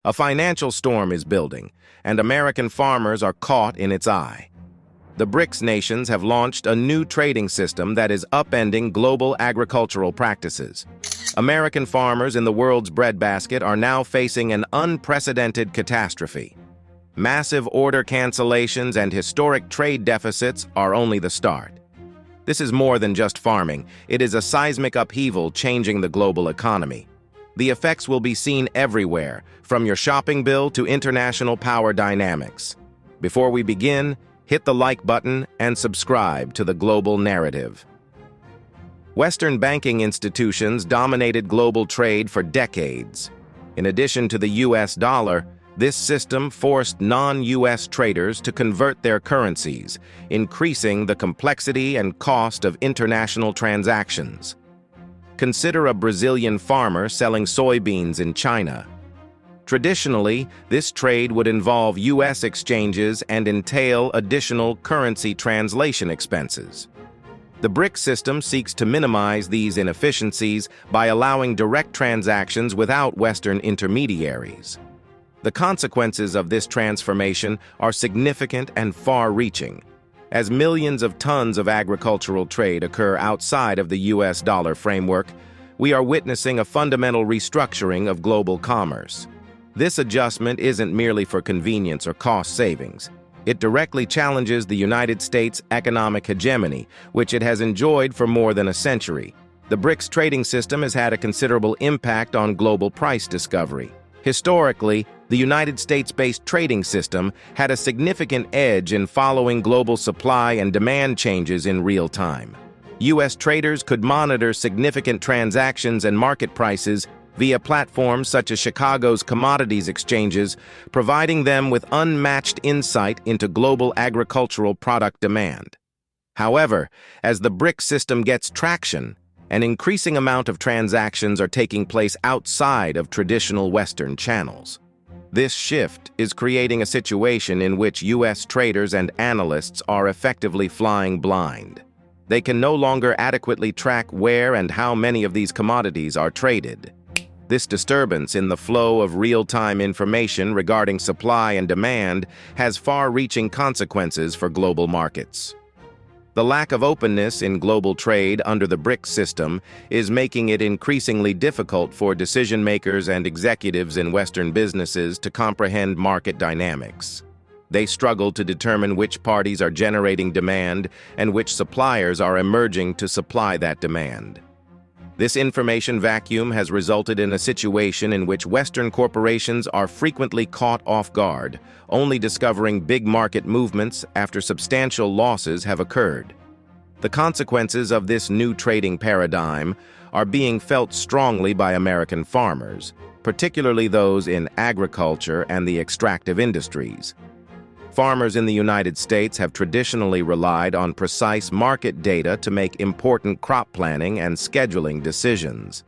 A financial storm is building, and American farmers are caught in its eye. The Brics nations have launched a new trading system that is upending global agricultural practices. American farmers in the world's breadbasket are now facing an unprecedented catastrophe. Massive order cancellations and historic trade deficits are only the start. This is more than just farming. It is a seismic upheaval changing the global economy. The effects will be seen everywhere, from your shopping bill to international power dynamics. Before we begin, hit the like button and subscribe to the global narrative. Western banking institutions dominated global trade for decades. In addition to the US dollar, this system forced non-US traders to convert their currencies, increasing the complexity and cost of international transactions. Consider a Brazilian farmer selling soybeans in China. Traditionally, this trade would involve US exchanges and entail additional currency translation expenses. The Brics system seeks to minimize these inefficiencies by allowing direct transactions without Western intermediaries. The consequences of this transformation are significant and far-reaching. As millions of tons of agricultural trade occur outside of the US dollar framework, we are witnessing a fundamental restructuring of global commerce. This adjustment isn't merely for convenience or cost savings. It directly challenges the United States' economic hegemony, which it has enjoyed for more than a century. The Brics trading system has had a considerable impact on global price discovery. Historically, the United States-based trading system had a significant edge in following global supply and demand changes in real time. U.S. traders could monitor significant transactions and market prices via platforms such as Chicago's commodities exchanges, providing them with unmatched insight into global agricultural product demand. However, as the Brics system gets traction, an increasing amount of transactions are taking place outside of traditional Western channels. This shift is creating a situation in which U.S. traders and analysts are effectively flying blind. They can no longer adequately track where and how many of these commodities are traded. This disturbance in the flow of real-time information regarding supply and demand has far-reaching consequences for global markets. The lack of openness in global trade under the Brics system is making it increasingly difficult for decision-makers and executives in Western businesses to comprehend market dynamics. They struggle to determine which parties are generating demand and which suppliers are emerging to supply that demand. This information vacuum has resulted in a situation in which Western corporations are frequently caught off guard, only discovering big market movements after substantial losses have occurred. The consequences of this new trading paradigm are being felt strongly by American farmers, particularly those in agriculture and the extractive industries. Farmers in the United States have traditionally relied on precise market data to make important crop planning and scheduling decisions.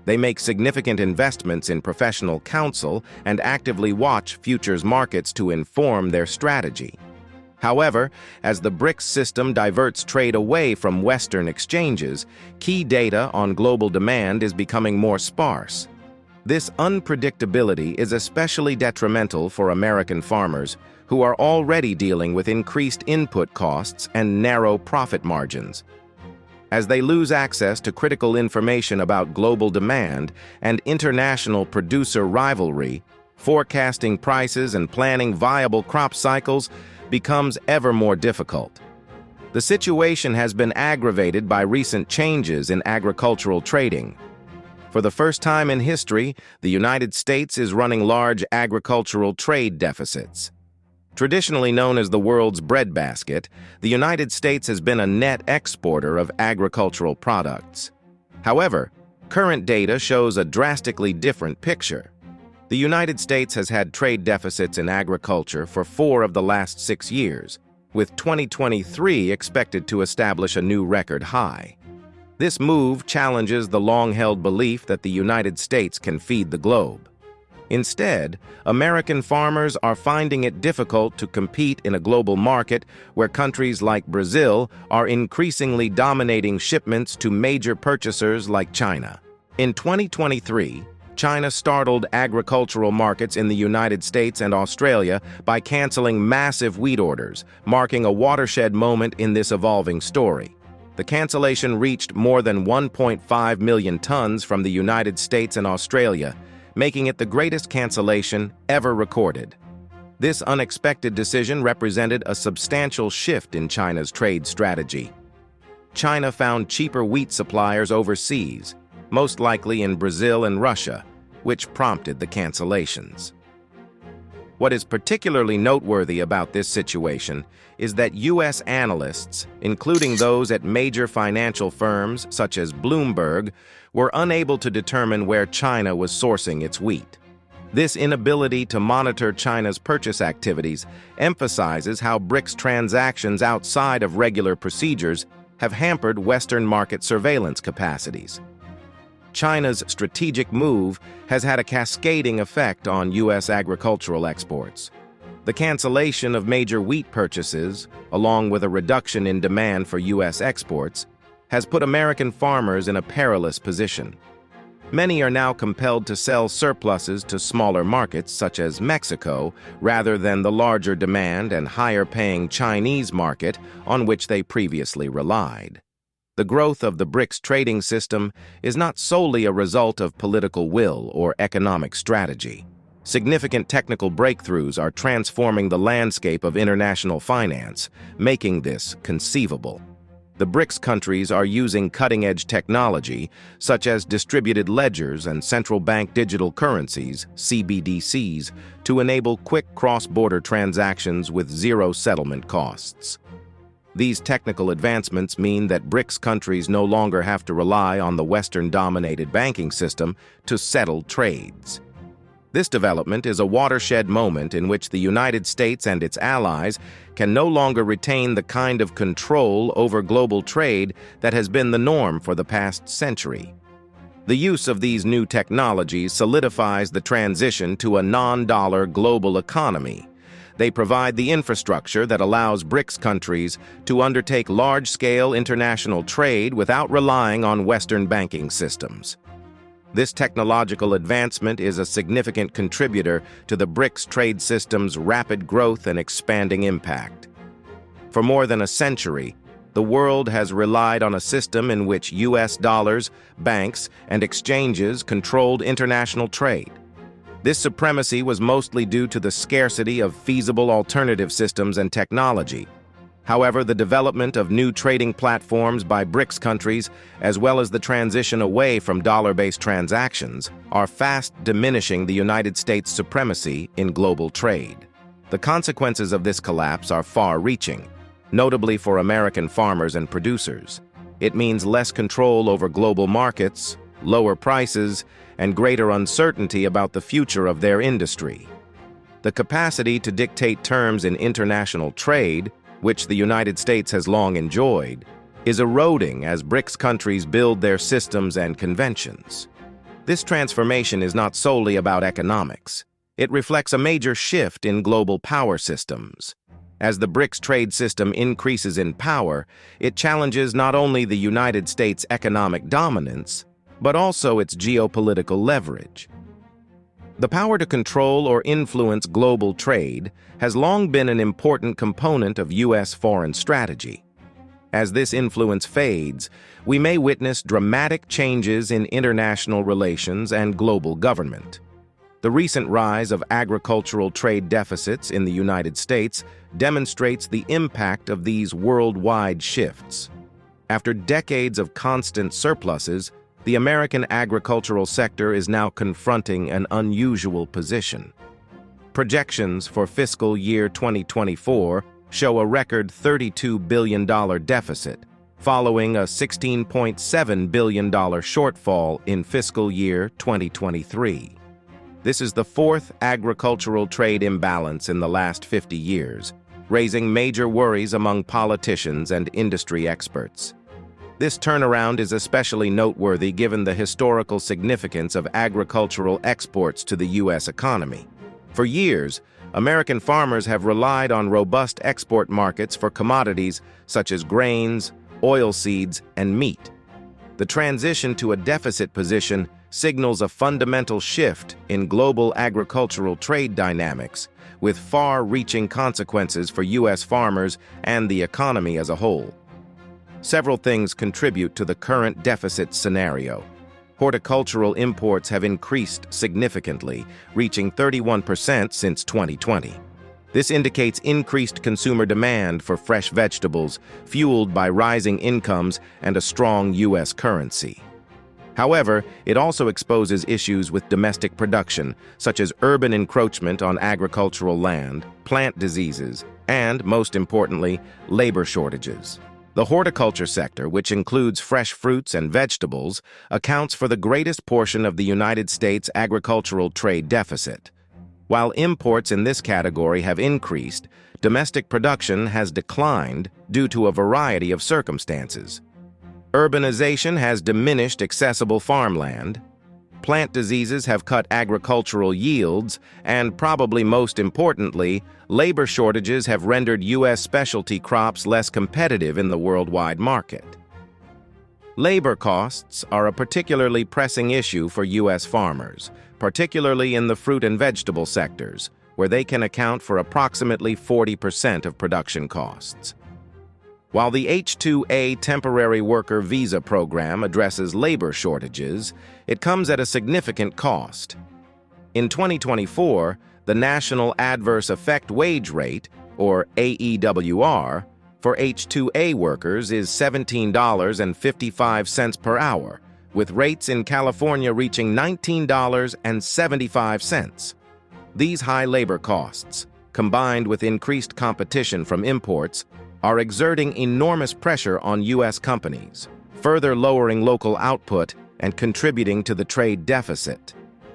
They make significant investments in professional counsel and actively watch futures markets to inform their strategy. However, as the Brics system diverts trade away from Western exchanges, key data on global demand is becoming more sparse. This unpredictability is especially detrimental for American farmers, who are already dealing with increased input costs and narrow profit margins. As they lose access to critical information about global demand and international producer rivalry, forecasting prices and planning viable crop cycles becomes ever more difficult. The situation has been aggravated by recent changes in agricultural trading. For the first time in history, the United States is running large agricultural trade deficits. Traditionally known as the world's breadbasket, the United States has been a net exporter of agricultural products. However, current data shows a drastically different picture. The United States has had trade deficits in agriculture for 4 of the last 6 years, with 2023 expected to establish a new record high. This move challenges the long-held belief that the United States can feed the globe. Instead, American farmers are finding it difficult to compete in a global market where countries like Brazil are increasingly dominating shipments to major purchasers like China. In 2023, China startled agricultural markets in the United States and Australia by canceling massive wheat orders, marking a watershed moment in this evolving story. The cancellation reached more than 1.5 million tons from the United States and Australia, making it the greatest cancellation ever recorded. This unexpected decision represented a substantial shift in China's trade strategy. China found cheaper wheat suppliers overseas, most likely in Brazil and Russia, which prompted the cancellations. What is particularly noteworthy about this situation is that U.S. analysts, including those at major financial firms such as Bloomberg, were unable to determine where China was sourcing its wheat. This inability to monitor China's purchase activities emphasizes how Brics transactions outside of regular procedures have hampered Western market surveillance capacities. China's strategic move has had a cascading effect on U.S. agricultural exports. The cancellation of major wheat purchases, along with a reduction in demand for U.S. exports, has put American farmers in a perilous position. Many are now compelled to sell surpluses to smaller markets such as Mexico rather than the larger demand and higher-paying Chinese market on which they previously relied. The growth of the Brics trading system is not solely a result of political will or economic strategy. Significant technical breakthroughs are transforming the landscape of international finance, making this conceivable. The Brics countries are using cutting-edge technology, such as distributed ledgers and central bank digital currencies, CBDCs, to enable quick cross-border transactions with zero settlement costs. These technical advancements mean that Brics countries no longer have to rely on the Western-dominated banking system to settle trades. This development is a watershed moment in which the United States and its allies can no longer retain the kind of control over global trade that has been the norm for the past century. The use of these new technologies solidifies the transition to a non-dollar global economy. They provide the infrastructure that allows Brics countries to undertake large-scale international trade without relying on Western banking systems. This technological advancement is a significant contributor to the Brics trade system's rapid growth and expanding impact. For more than a century, the world has relied on a system in which U.S. dollars, banks, and exchanges controlled international trade. This supremacy was mostly due to the scarcity of feasible alternative systems and technology. However, the development of new trading platforms by Brics countries, as well as the transition away from dollar-based transactions, are fast diminishing the United States' supremacy in global trade. The consequences of this collapse are far-reaching, notably for American farmers and producers. It means less control over global markets, lower prices, and greater uncertainty about the future of their industry. The capacity to dictate terms in international trade, which the United States has long enjoyed, is eroding as Brics countries build their systems and conventions. This transformation is not solely about economics. It reflects a major shift in global power systems. As the Brics trade system increases in power, it challenges not only the United States' economic dominance, but also its geopolitical leverage. The power to control or influence global trade has long been an important component of U.S. foreign strategy. As this influence fades, we may witness dramatic changes in international relations and global government. The recent rise of agricultural trade deficits in the United States demonstrates the impact of these worldwide shifts. After decades of constant surpluses, the American agricultural sector is now confronting an unusual position. Projections for fiscal year 2024 show a record $32 billion deficit, following a $16.7 billion shortfall in fiscal year 2023. This is the fourth agricultural trade imbalance in the last 50 years, raising major worries among politicians and industry experts. This turnaround is especially noteworthy given the historical significance of agricultural exports to the U.S. economy. For years, American farmers have relied on robust export markets for commodities such as grains, oilseeds, and meat. The transition to a deficit position signals a fundamental shift in global agricultural trade dynamics, with far-reaching consequences for U.S. farmers and the economy as a whole. Several things contribute to the current deficit scenario. Horticultural imports have increased significantly, reaching 31% since 2020. This indicates increased consumer demand for fresh vegetables, fueled by rising incomes and a strong U.S. currency. However, it also exposes issues with domestic production, such as urban encroachment on agricultural land, plant diseases, and, most importantly, labor shortages. The horticulture sector, which includes fresh fruits and vegetables, accounts for the greatest portion of the United States agricultural trade deficit. While imports in this category have increased, domestic production has declined due to a variety of circumstances. Urbanization has diminished accessible farmland, plant diseases have cut agricultural yields, and probably most importantly, labor shortages have rendered U.S. specialty crops less competitive in the worldwide market. Labor costs are a particularly pressing issue for U.S. farmers, particularly in the fruit and vegetable sectors, where they can account for approximately 40% of production costs. While the H-2A temporary worker visa program addresses labor shortages, it comes at a significant cost. In 2024, the National Adverse Effect Wage Rate, or AEWR, for H-2A workers is $17.55 per hour, with rates in California reaching $19.75. These high labor costs, combined with increased competition from imports, are exerting enormous pressure on U.S. companies, further lowering local output and contributing to the trade deficit.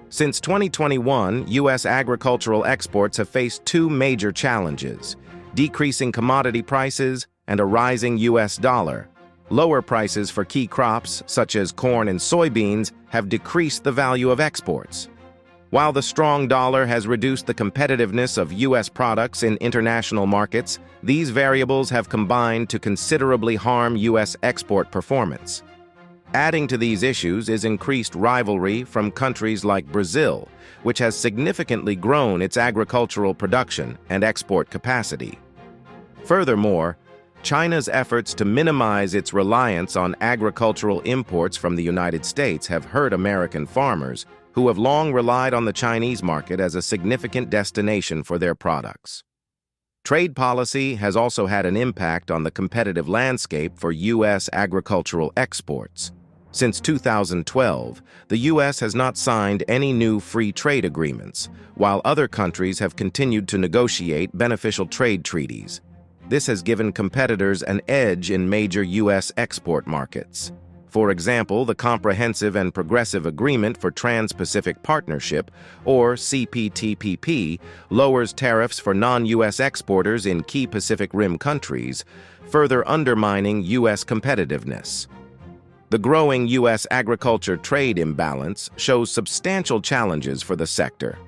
Since 2021, U.S. agricultural exports have faced two major challenges: decreasing commodity prices and a rising U.S. dollar. Lower prices for key crops, such as corn and soybeans, have decreased the value of exports. While the strong dollar has reduced the competitiveness of U.S. products in international markets, these variables have combined to considerably harm U.S. export performance. Adding to these issues is increased rivalry from countries like Brazil, which has significantly grown its agricultural production and export capacity. Furthermore, China's efforts to minimize its reliance on agricultural imports from the United States have hurt American farmers, who have long relied on the Chinese market as a significant destination for their products. Trade policy has also had an impact on the competitive landscape for U.S. agricultural exports. Since 2012, the U.S. has not signed any new free trade agreements, while other countries have continued to negotiate beneficial trade treaties. This has given competitors an edge in major U.S. export markets. For example, the Comprehensive and Progressive Agreement for Trans-Pacific Partnership, or CPTPP, lowers tariffs for non-U.S. exporters in key Pacific Rim countries, further undermining U.S. competitiveness. The growing U.S. agriculture trade imbalance shows substantial challenges for the sector,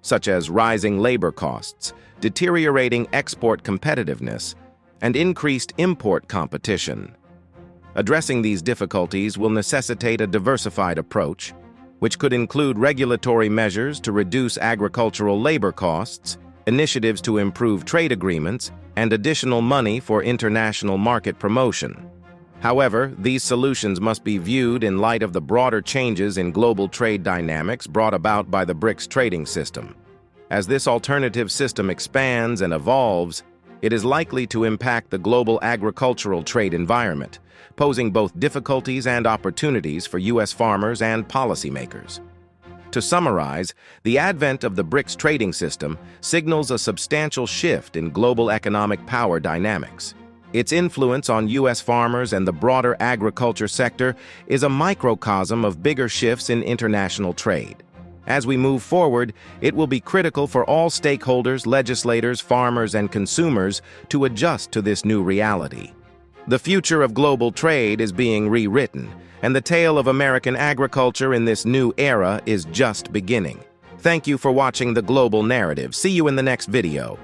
such as rising labor costs, deteriorating export competitiveness, and increased import competition. Addressing these difficulties will necessitate a diversified approach, which could include regulatory measures to reduce agricultural labor costs, initiatives to improve trade agreements, and additional money for international market promotion. However, these solutions must be viewed in light of the broader changes in global trade dynamics brought about by the Brics trading system. As this alternative system expands and evolves, it is likely to impact the global agricultural trade environment, posing both difficulties and opportunities for U.S. farmers and policymakers. To summarize, the advent of the Brics trading system signals a substantial shift in global economic power dynamics. Its influence on U.S. farmers and the broader agriculture sector is a microcosm of bigger shifts in international trade. As we move forward, it will be critical for all stakeholders, legislators, farmers, and consumers to adjust to this new reality. The future of global trade is being rewritten, and the tale of American agriculture in this new era is just beginning. Thank you for watching The Global Narrative. See you in the next video.